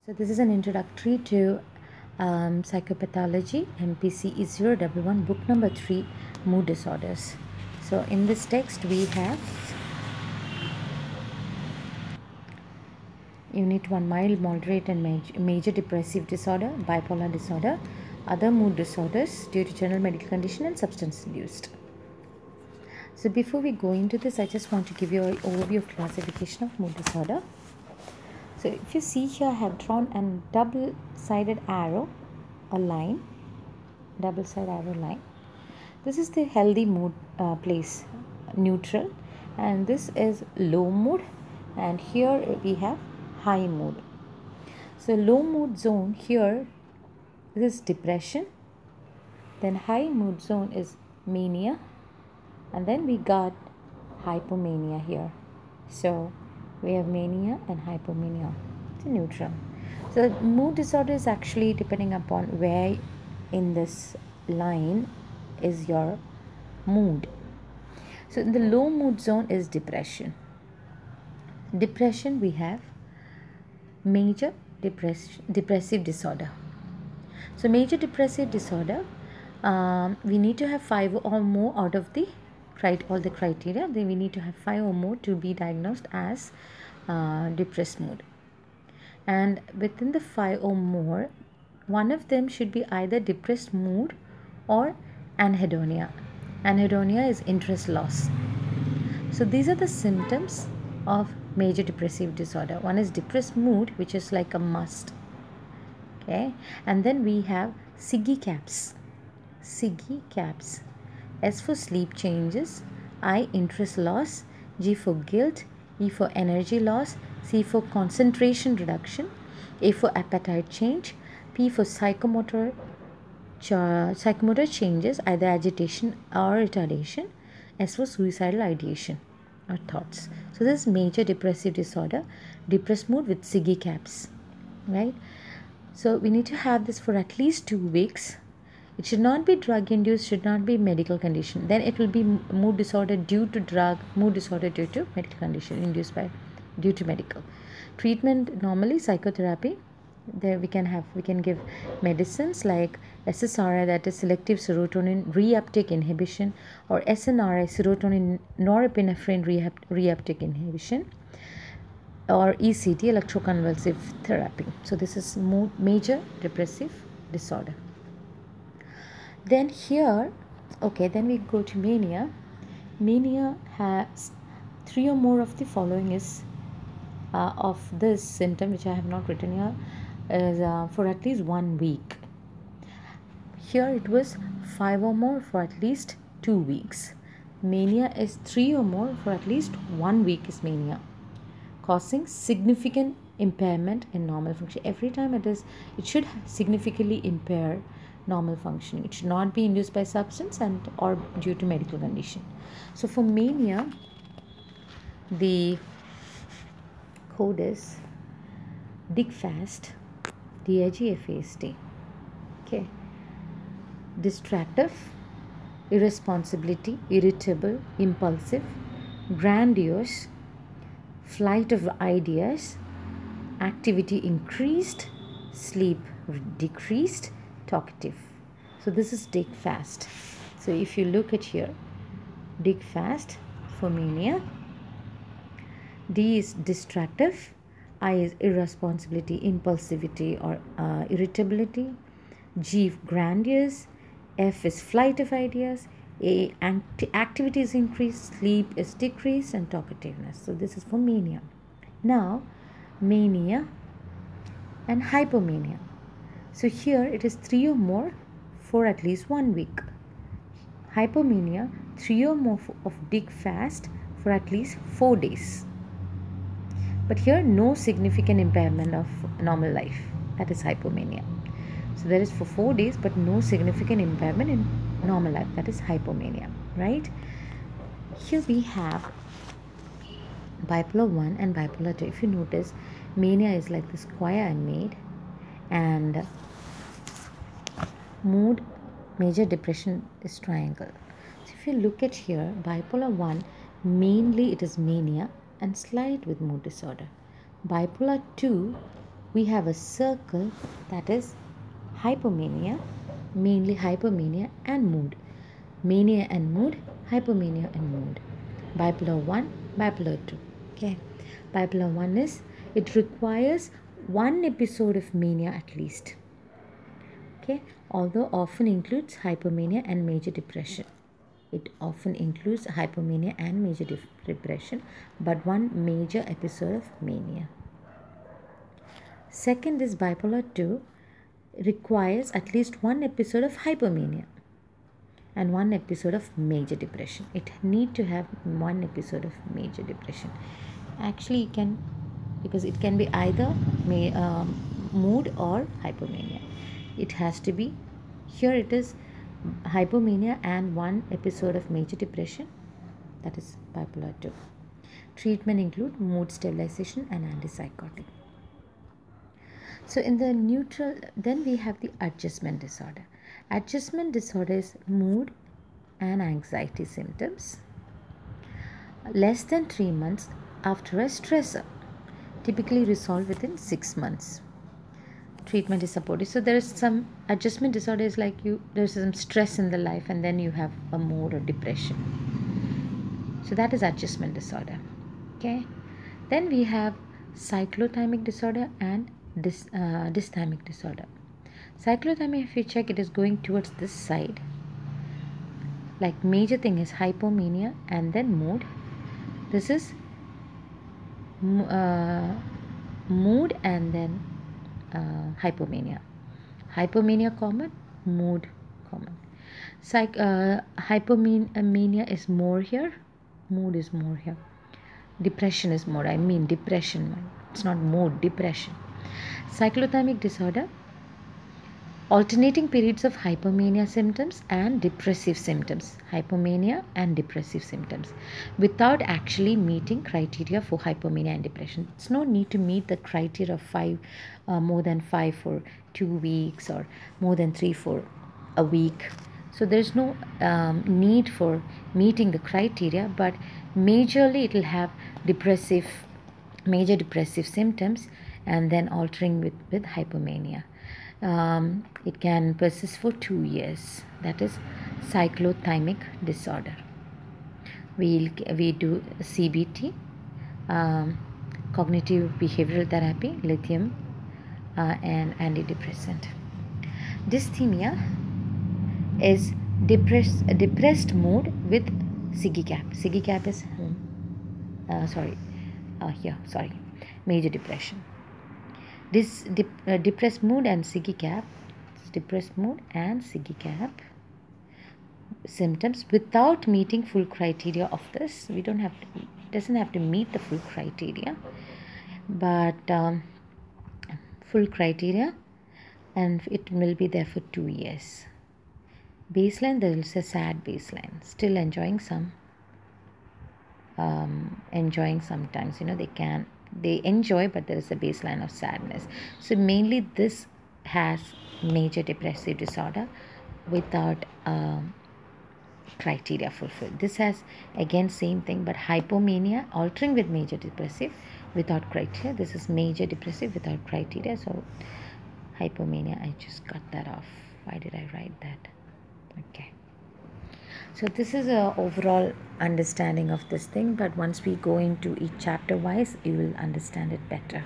So this is an introductory to psychopathology. MPC is 011, book number 3, mood disorders. So in this text we have Unit 1, mild, moderate and major depressive disorder, bipolar disorder, other mood disorders due to general medical condition and substance induced. So before we go into this, I just want to give you an overview of classification of mood disorder. So if you see here, I have drawn a double-sided arrow, a line, double-sided arrow line. This is the healthy mood place, neutral, and this is low mood, and here we have high mood. So low mood zone here, this is depression, then high mood zone is mania, and then we got hypomania here. So we have mania and hypomania. It's neutral. So mood disorder is actually depending upon where in this line is your mood. So in the low mood zone is depression. Depression we have major depressive disorder. So major depressive disorder, we need to have 5 or more out of the all the criteria. Then we need to have 5 or more to be diagnosed as depressed mood. And within the 5 or more, one of them should be either depressed mood or anhedonia. Anhedonia is interest loss. So these are the symptoms of major depressive disorder. One is depressed mood, which is like a must. Okay, and then we have SIGI caps. SIGI caps. S for sleep changes, I interest loss, G for guilt, E for energy loss, C for concentration reduction, A for appetite change, P for psychomotor changes, either agitation or retardation, S for suicidal ideation or thoughts. So this is major depressive disorder, depressed mood with SIGI caps, right? So we need to have this for at least 2 weeks. It should not be drug induced, should not be medical condition. Then it will be mood disorder due to drug, mood disorder due to medical condition induced by due to medical. Treatment normally psychotherapy. There we can give medicines like SSRI, that is selective serotonin reuptake inhibition, or SNRI, serotonin norepinephrine reuptake inhibition, or ECT, electroconvulsive therapy. So this is major depressive disorder. Then here, okay, then we go to mania. Mania has 3 or more of the following is of this symptom, which I have not written here, is for at least 1 week. Here it was 5 or more for at least 2 weeks. Mania is 3 or more for at least 1 week is mania, causing significant impairment in normal function. Every time it should significantly impair normal functioning. It should not be induced by substance and or due to medical condition. So for mania, the code is DIGFAST, DIGFAST. Okay. Distractive, irresponsibility, irritable, impulsive, grandiose, flight of ideas, activity increased, sleep decreased, talkative. So this is DIGFAST. So if you look at here, DIGFAST for mania, D is distractive, I is irresponsibility, impulsivity or irritability, G grandiose, F is flight of ideas, A activity is increased, sleep is decreased, and talkativeness. So this is for mania. Now mania and hypomania. So here it is 3 or more for at least 1 week. Hypomania, 3 or more of DIGFAST for at least 4 days. But here no significant impairment of normal life. That is hypomania. So there is for 4 days but no significant impairment in normal life. That is hypomania, right? Here we have bipolar 1 and bipolar 2. If you notice, mania is like the square I made, and mood, major depression is triangle. So if you look at here, bipolar 1, mainly it is mania and slight with mood disorder. Bipolar 2 we have a circle that is hypomania, mainly hypomania and mood. Mania and mood, hypomania and mood. Bipolar 1, bipolar 2. Okay. Bipolar 1 is, it requires one episode of mania at least. Okay. Although often includes hypomania and major depression. It often includes hypomania and major depression, but one major episode of mania. Second is bipolar 2, requires at least one episode of hypomania and one episode of major depression. It need to have one episode of major depression. Actually, it can, because it can be either mood or hypomania. It has to be, here it is hypomania and one episode of major depression, that is bipolar 2. Treatment include mood stabilization and antipsychotic. So in the neutral, then we have the adjustment disorder. Adjustment disorder is mood and anxiety symptoms less than 3 months after a stressor, typically resolved within 6 months. Treatment is supportive. So there is some adjustment disorder is like there's some stress in the life and then you have a mood or depression. So that is adjustment disorder. Okay. Then we have cyclothymic disorder and dysthymic disorder. Cyclothymic, if you check, it is going towards this side. Like major thing is hypomania and then mood. This is mood and then hypomania. Hypomania common, mood common. Hypomania is more here, mood is more here. Depression is more, depression. It's not mood, depression. Cyclothymic disorder, alternating periods of hypomania symptoms and depressive symptoms. Hypomania and depressive symptoms without actually meeting criteria for hypomania and depression. It's no need to meet the criteria of more than 5 for 2 weeks or more than 3 for a week. So there's no need for meeting the criteria, but majorly it will have major depressive symptoms and then altering with hypomania. It can persist for 2 years. That is cyclothymic disorder. We do CBT, cognitive behavioral therapy, lithium, and antidepressant. Dysthymia is depressed mood with SIGI-CAP. SIGI-CAP is major depression. This depressed mood and SIGI-CAP, symptoms without meeting full criteria of this. It doesn't have to meet the full criteria, but full criteria, and it will be there for 2 years. Baseline, there is a sad baseline, still enjoying sometimes, they enjoy, but there is a baseline of sadness. So mainly this has major depressive disorder without criteria fulfilled. This has again same thing, but hypomania altering with major depressive without criteria. This is major depressive without criteria. So hypomania, I just cut that off. Why did I write that? Okay. So this is a overall understanding of this thing, but once we go into each chapter wise, you will understand it better.